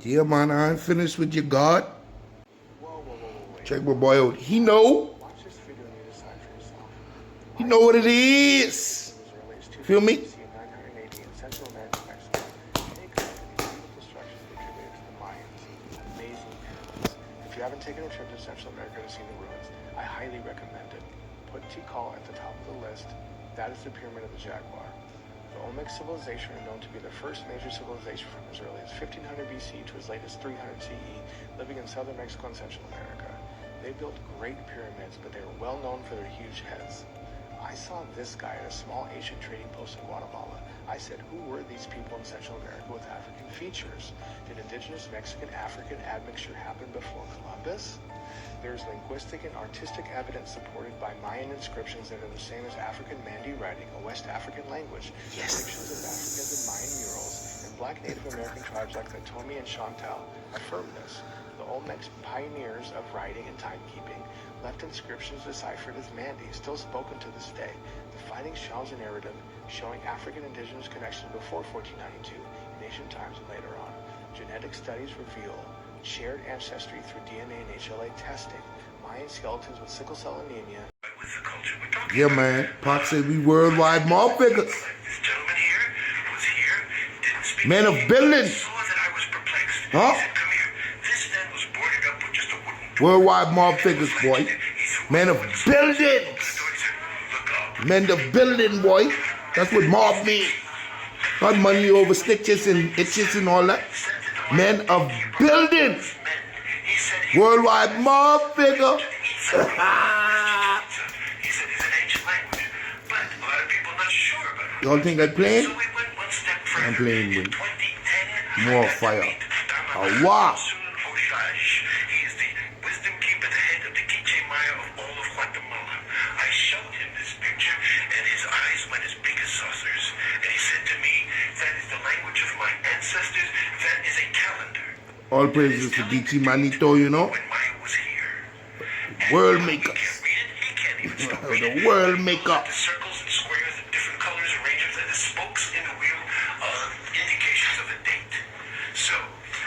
Yeah, man, I ain't finished with your God. Whoa, wait. Check my boy out. He know. Watch this video and you decide for yourself. He know what it is. Feel me? 980 in Central America, Mexico. They created these beautiful structures attributed to the Mayans. Amazing pyramids. If you haven't taken a trip to Central America to see the ruins, I highly recommend it. Put Tikal at the top of the list. That is the Pyramid of the Jaguar. The Olmec civilization are known to be the first major civilization from as early as 1500 BC to as late as 300 CE, living in southern Mexico and Central America. They built great pyramids, but they were well known for their huge heads. I saw this guy at a small Asian trading post in Guatemala. I said, who were these people in Central America with African features? Did indigenous Mexican-African admixture happen before Columbus? There's linguistic and artistic evidence supported by Mayan inscriptions that are the same as African Mandi writing, a West African language. Yes. Depictions of Africans in Mayan murals, and Black Native American tribes like the Tomi and Chantal affirm this. The Olmecs, pioneers of writing and timekeeping, left inscriptions deciphered as Mandi, still spoken to this day. The findings challenge a narrative showing African indigenous connections before 1492 in ancient times and later on. Genetic studies reveal shared ancestry through DNA and HLA testing. Mayan skeletons with sickle cell anemia. Yeah, man. Pop said we worldwide mob figures. This gentleman here was here, didn't speak. Men of building. Saw that I was perplexed. Huh? He said, come here. This then was boarded up with just a wooden door. Worldwide mob figures, boy. Men of buildings. Look up. Men of building, boy. That's what mob mean. Not money over stitches and itches and all that. Men of building. Worldwide mob figure. He said it's an ancient language, but a lot of people are not sure about it. Y'all think I playing? So we went one step further. I'm playing with 2010, more I got to fire. meet Wow. He is the wisdom keeper, the head of the Quiche Maya of all of Guatemala. I showed him this picture, and his eyes went as big as saucers. And he said to me, that is the language of my ancestors. That is a calendar. All praises to DT Manito, you know. When Maya was here. World He makers. can't read it. He can't even stop reading The it. world maker. The circles and squares and different colors, arrangements, and the spokes in the wheel are indications of a date. So,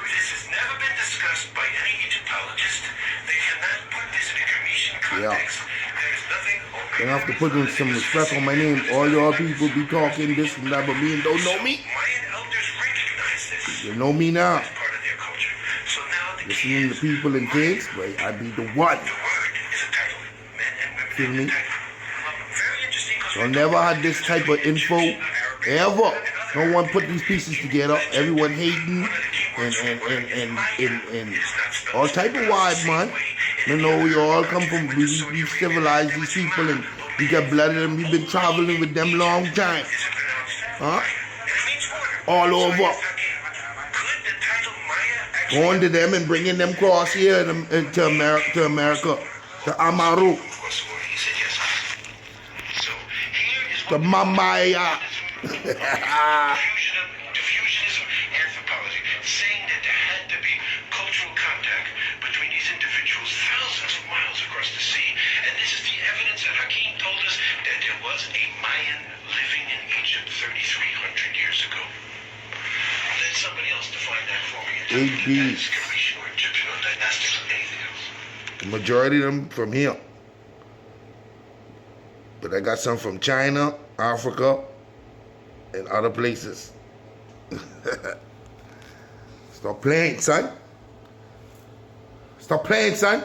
this has never been discussed by any Egyptologist. They cannot put this in a Grecian context. There is nothing They have to put in some respect on my name. All y'all people be talking this and that, but me and don't know me. Mayan elders recognize this You know me now. as part of their culture. So now the key Listening to is people and things, but I be the one. the word is a title. Men and women Feel me? have a title. Very interesting because So I never had this type of info ever. No one put these pieces together. Everyone hating and all type of wide, man. You know, we all come from, we civilized these people and we got blood in them. We've been traveling with them long time. Huh? All over. Going to them and bringing them across here to America, to Amaru, to Mamaya. Diffusionism anthropology, saying that there had to be cultural contact between these individuals thousands of miles across the sea. And this is the evidence that Hakeem told us that there was a Mayan living in Egypt 3,300 years ago. Let somebody else define that for me. AB. That is Grecian or Egyptian or dynastic or anything else. The majority of them from here. But I got some from China, Africa, and other places. Stop playing, son. Stop playing, son.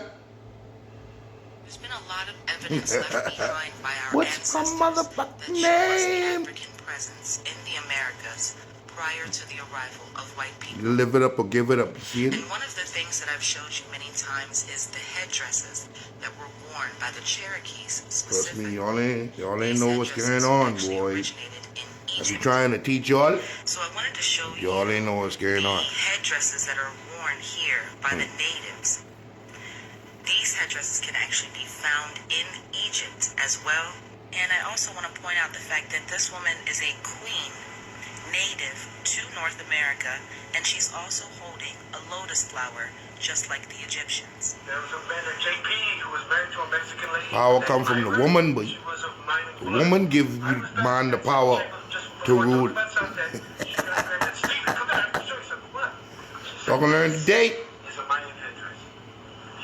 There's been a lot of evidence left behind by our What's my ancestors motherfucking that shows the name? African presence in the Americas prior to the arrival of white people. You live it up or give it up. You see it? And one of the things that I've showed you many times is the headdresses that were worn by the Cherokees Trust specifically. me, y'all ain't These know what's going headdresses on, actually boy. originated in I be Egypt. trying to teach y'all. So I wanted to show you Y'all ain't know what's going on. the headdresses that are worn here by the natives. These headdresses can actually be found in Egypt as well. And I also want to point out the fact that this woman is a queen native to North America, and she's also holding a lotus flower just like the Egyptians. There was a man at JP who was married to a Mexican lady. Power come from the woman, but She was of Mayan the blood. woman give you man the power to rule. She Y'all gonna learn today. Is a Mayan headdress.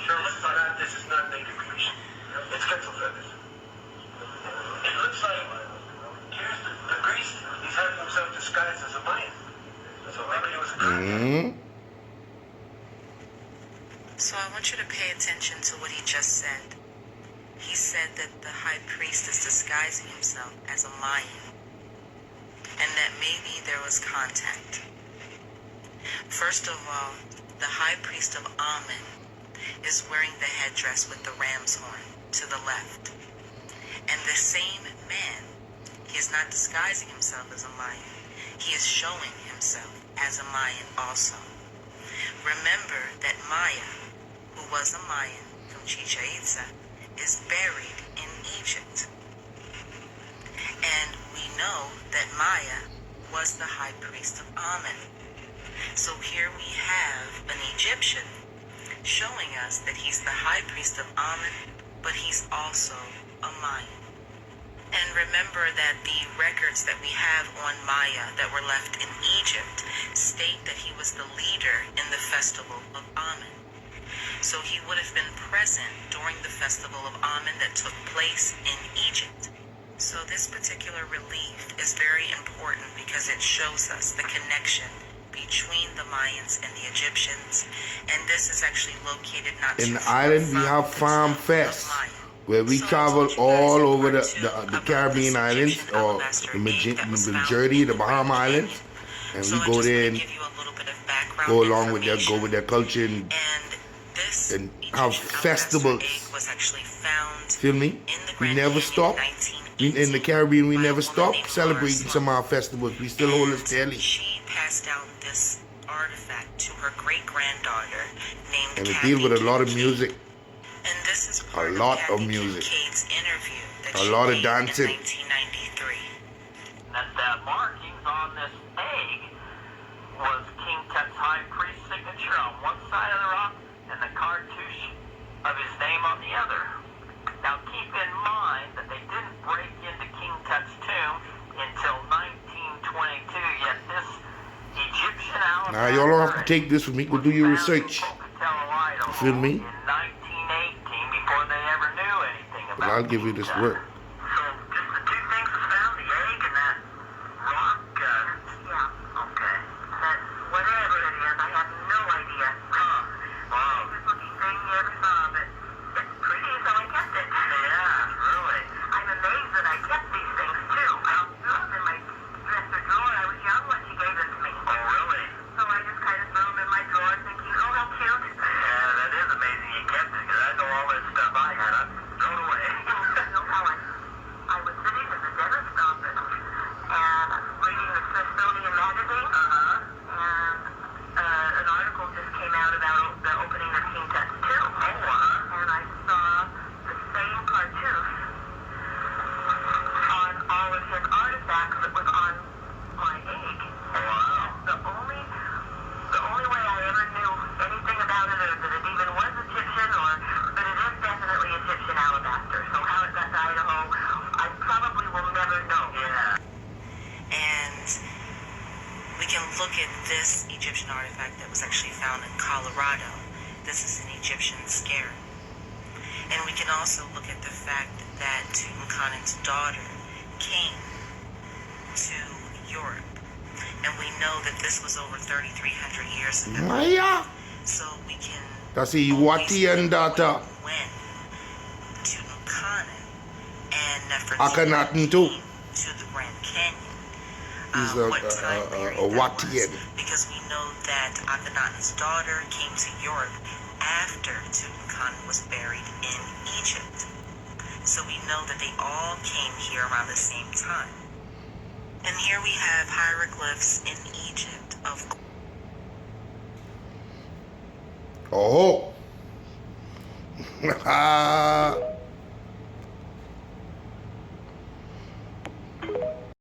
Sure looks like that. This is not native Greece. It's quetzal feathers. It looks like here's the Greece. He's having himself disguised as a Mayan. So maybe it was a contact. So I want you to pay attention to what he just said. He said that the high priest is disguising himself as a Mayan, and that maybe there was contact. First of all, the high priest of Amen is wearing the headdress with the ram's horn to the left. And the same man, he is not disguising himself as a Mayan. He is showing himself as a Mayan also. Remember that Maya, who was a Mayan from Chichen Itza, is buried in Egypt. And we know that Maya was the high priest of Amen. So here we have an Egyptian showing us that he's the high priest of Amen, but he's also a Mayan. And remember that the records that we have on Maya that were left in Egypt state that he was the leader in the festival of Amen. So he would have been present during the festival of Amen that took place in Egypt. So this particular relief is very important because it shows us the connection between the Mayans and the Egyptians. And this is actually located not In too the far island, we from have the Farm tomb of Fest, Maya. where we So I travel told you guys all in over part the two about Caribbean this islands, Egyptian or alabaster the egg that was found majority of the in Grand Bahama Canyon. Islands, and So we I go just there want and to give you a little bit of background go along with information. their culture and And this and have Egyptian festivals. alabaster egg was actually found Feel me? in the We Grand never Canyon stop. In the Caribbean, we by a never woman stop named celebrating Laura some of our Sloan. festivals. We still hold it And steady. she passed down this artifact to her great-granddaughter named And it Kathy deals with a lot of Kincaid. music, And this is part lot of Kathy music, Kincaid's interview that a she lot of gave dancing. in 1993. That the markings on this egg was King Tut's high priest signature on one side of the rock and the cartouche of his name on the other. Now keep in mind that they didn't break into King Tut's tomb until 1922, yet this Egyptian alabaster Now, y'all don't have to take this with me. Go do your research. You feel me? In 1918, before they ever knew anything But about I'll give you King this Tut. work. So just the two things was found, the egg and that rock. Yeah. Okay. That whatever it is, I have no idea. Wow. This looking thing you ever saw, but it's pretty, so I kept it. Yeah, really. I'm amazed that I kept these things too. It was in my dresser drawer. I was young when she gave it to me. Oh, really? So I just kind of threw them in my drawer, thinking, oh, how cute. Yeah, that is amazing you kept it, because I know all that stuff I had. I thrown away. No, Helen. I was sitting in the dentist's office and reading the Smithsonian magazine. And an article just came out about the opening of King Tut's tomb. And I saw the same cartouche on all of his artifacts that was on my egg. The only way I ever knew anything about it, or that it even was Egyptian, but it is definitely Egyptian alabaster. So how it got to Idaho, I probably will never know. Yeah. And we can look at this Egyptian artifact that was actually found in Colorado. This is an Egyptian scarab. And we can also look at the fact that Tutankhamun's daughter came to Europe. And we know that this was over 3,300 years ago. Maya. So we can That's a always Watian daughter. when Tutankhamun and Akhenaten Nefertiti too. came to the Grand Canyon. He's What time period a that Watian. was, because we know that Akhenaten's daughter came to Europe after Tutankhamun was buried in Egypt. So we know that they all came here around the same time. And here we have hieroglyphs in Egypt of Oh.